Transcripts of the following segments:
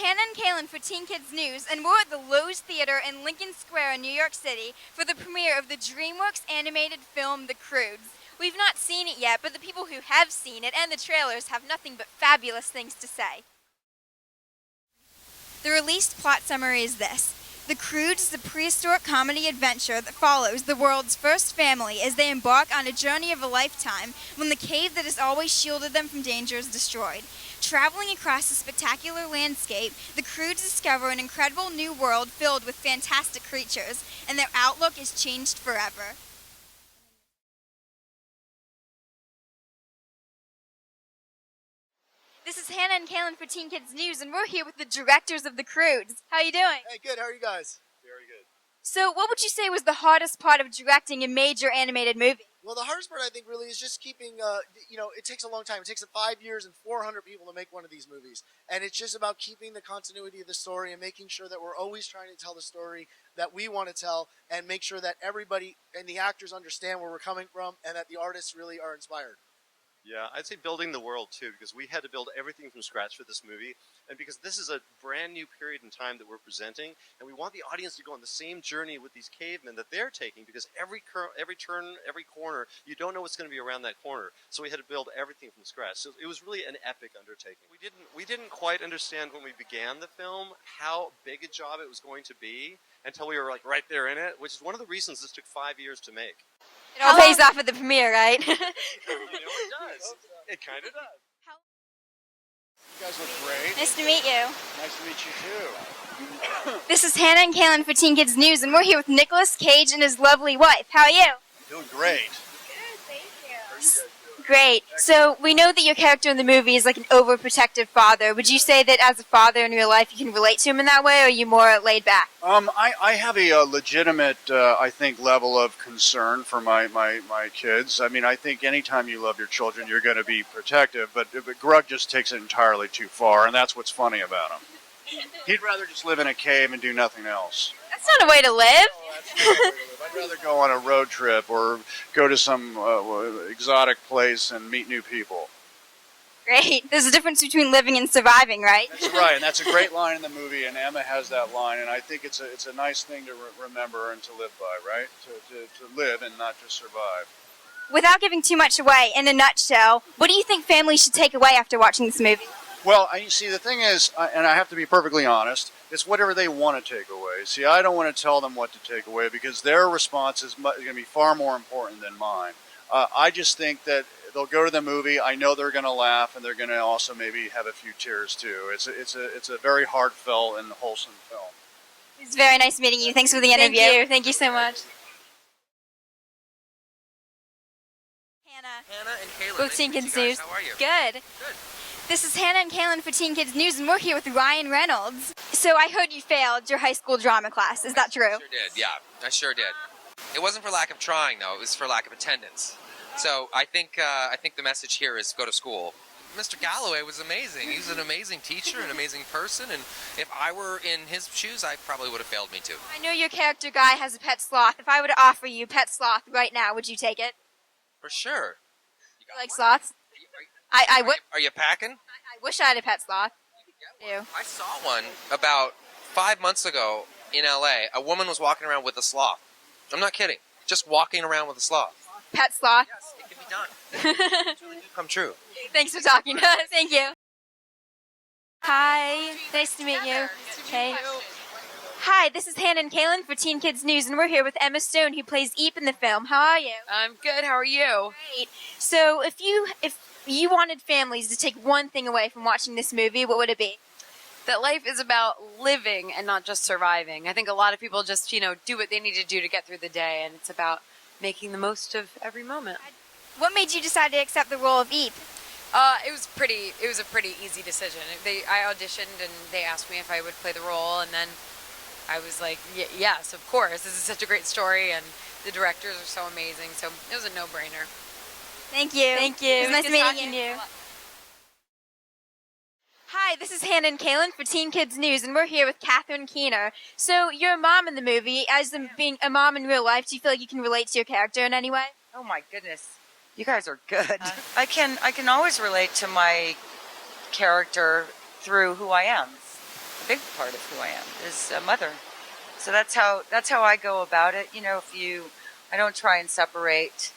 Hannah and Cailin for Teen Kids News, and we're at the Loesch Theater in Lincoln Square in New York City for the premiere of the Dreamworks animated film, The Croods. We've not seen it yet, but the people who have seen it and the trailers have nothing but fabulous things to say. The released plot summary is this. The Croods is a prehistoric comedy adventure that follows the world's first family as they embark on a journey of a lifetime when the cave that has always shielded them from danger is destroyed. Traveling across a spectacular landscape, the Croods discover an incredible new world filled with fantastic creatures, and their outlook is changed forever. This is Hannah and Cailin for Teen Kids News, and we're here with the directors of The Croods. How are you doing? Hey, good. How are you guys? Very good. So, what would you say was the hardest part of directing a major animated movie? Well, the hardest part, I think, really is just keeping, it takes a long time. It takes 5 years and 400 people to make one of these movies. And it's just about keeping the continuity of the story and making sure that we're always trying to tell the story that we want to tell and make sure that everybody and the actors understand where we're coming from and that the artists really are inspired. Yeah, I'd say building the world too, because we had to build everything from scratch for this movie, and because this is a brand new period in time that we're presenting, and we want the audience to go on the same journey with these cavemen that they're taking, because every turn, every corner, you don't know what's going to be around that corner. So we had to build everything from scratch. So it was really an epic undertaking. We didn't quite understand when we began the film how big a job it was going to be until we were like right there in it, which is one of the reasons this took 5 years to make. It all pays off at the premiere, right? I know it does. It kind of does. You guys look great. Nice to meet you. Nice to meet you, too. This is Hannah and Cailin for Teen Kids News, and we're here with Nicolas Cage and his lovely wife. How are you? Doing great. Good, thank you. Great. So, we know that your character in the movie is like an overprotective father. Would you say that as a father in real life you can relate to him in that way, or are you more laid back? I have a legitimate, I think, level of concern for my kids. I mean, I think anytime you love your children, you're going to be protective, but Grug just takes it entirely too far, and that's what's funny about him. He'd rather just live in a cave and do nothing else. That's not a way to live. I'd rather go on a road trip or go to some exotic place and meet new people. Great. There's a difference between living and surviving, right? That's right, and that's a great line in the movie, and Emma has that line, and I think it's a nice thing to remember and to live by, right? To live and not just survive. Without giving too much away, in a nutshell, what do you think families should take away after watching this movie? Well, you see, the thing is, and I have to be perfectly honest, it's whatever they want to take away. See, I don't want to tell them what to take away because their response is going to be far more important than mine. I just think that they'll go to the movie. I know they're going to laugh, and they're going to also maybe have a few tears too. It's a very heartfelt and wholesome film. It's very nice meeting you. Thanks for the interview. Thank you so much. Hannah and Cailin. With Teen Kids News. How are you? Good. Good. This is Hannah and Cailin for Teen Kids News, and we're here with Reynolds. So I heard you failed your high school drama class. Is that true? I sure did, yeah. I sure did. It wasn't for lack of trying, though. It was for lack of attendance. So I think the message here is go to school. Mr. Galloway was amazing. He's an amazing teacher, an amazing person, and if I were in his shoes, I probably would have failed me too. I know your character guy has a pet sloth. If I were to offer you pet sloth right now, would you take it? For sure. You like sloths? I would. Are you packing? I wish I had a pet sloth. I saw one about 5 months ago in LA. A woman was walking around with a sloth. I'm not kidding. Just walking around with a sloth. Pet sloth? Yes, it can be done. It's really do come true. Thanks for talking to us. Thank you. Hi. Nice to meet you. Okay. Hi, this is Hannah and Cailin for Teen Kids News, and we're here with Emma Stone, who plays Eep in the film. How are you? I'm good. How are you? Great. So, if you wanted families to take one thing away from watching this movie, what would it be? That life is about living and not just surviving. I think a lot of people just, do what they need to do to get through the day, and it's about making the most of every moment. What made you decide to accept the role of Eep? It was a pretty easy decision. I auditioned and they asked me if I would play the role, and then I was like, yes, of course. This is such a great story, and the directors are so amazing, so it was a no-brainer. Thank you. Thank you. It was nice meeting you. Hi, this is Hannah and Cailin for Teen Kids News, and we're here with Catherine Keener. So, you're a mom in the movie. As being a mom in real life, do you feel like you can relate to your character in any way? Oh my goodness, you guys are good. I can always relate to my character through who I am. big part of who I am, is a mother. So that's how I go about it. You know, I don't try and separate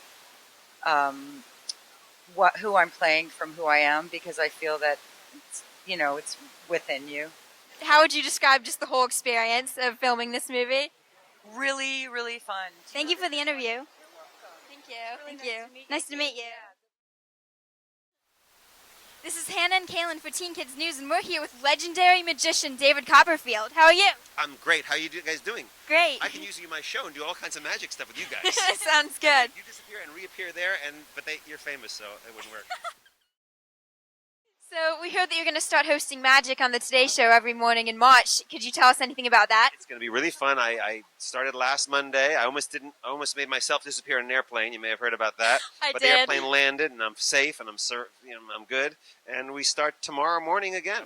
who I'm playing from who I am, because I feel that it's within you. How would you describe just the whole experience of filming this movie? Really, really fun. Thank you for the interview. Thank you. Thank you. Nice to meet you. This is Hannah and Cailin for Teen Kids News, and we're here with legendary magician David Copperfield. How are you? I'm great. How are you guys doing? Great. I can use you in my show and do all kinds of magic stuff with you guys. Sounds good. You disappear and reappear there, but you're famous, so it wouldn't work. So we heard that you're going to start hosting magic on the Today Show every morning in March. Could you tell us anything about that? It's going to be really fun. I started last Monday. I almost made myself disappear in an airplane. You may have heard about that. But did. The airplane landed, and I'm safe, and I'm good. And we start tomorrow morning again.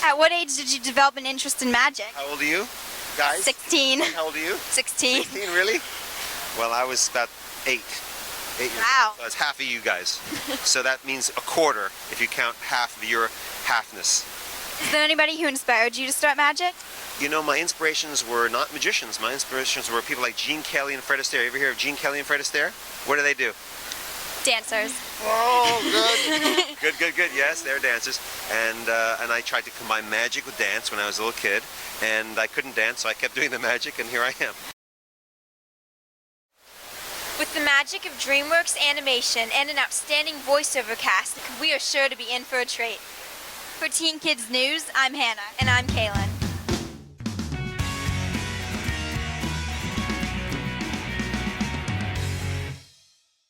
At what age did you develop an interest in magic? How old are you, guys? 16. How old are you? 16. 16, really? Well, I was about 8. 8 years Wow. old. So it's half of you guys. So that means a quarter if you count half of your halfness. Is there anybody who inspired you to start magic? You know, my inspirations were not magicians. My inspirations were people like Gene Kelly and Fred Astaire. You ever hear of Gene Kelly and Fred Astaire? What do they do? Dancers. Oh, good. good. Yes, they're dancers. And I tried to combine magic with dance when I was a little kid. And I couldn't dance, so I kept doing the magic, and here I am. With the magic of Dreamworks animation and an outstanding voiceover cast, we are sure to be in for a treat. For Teen Kids News, I'm Hannah. And I'm Cailin.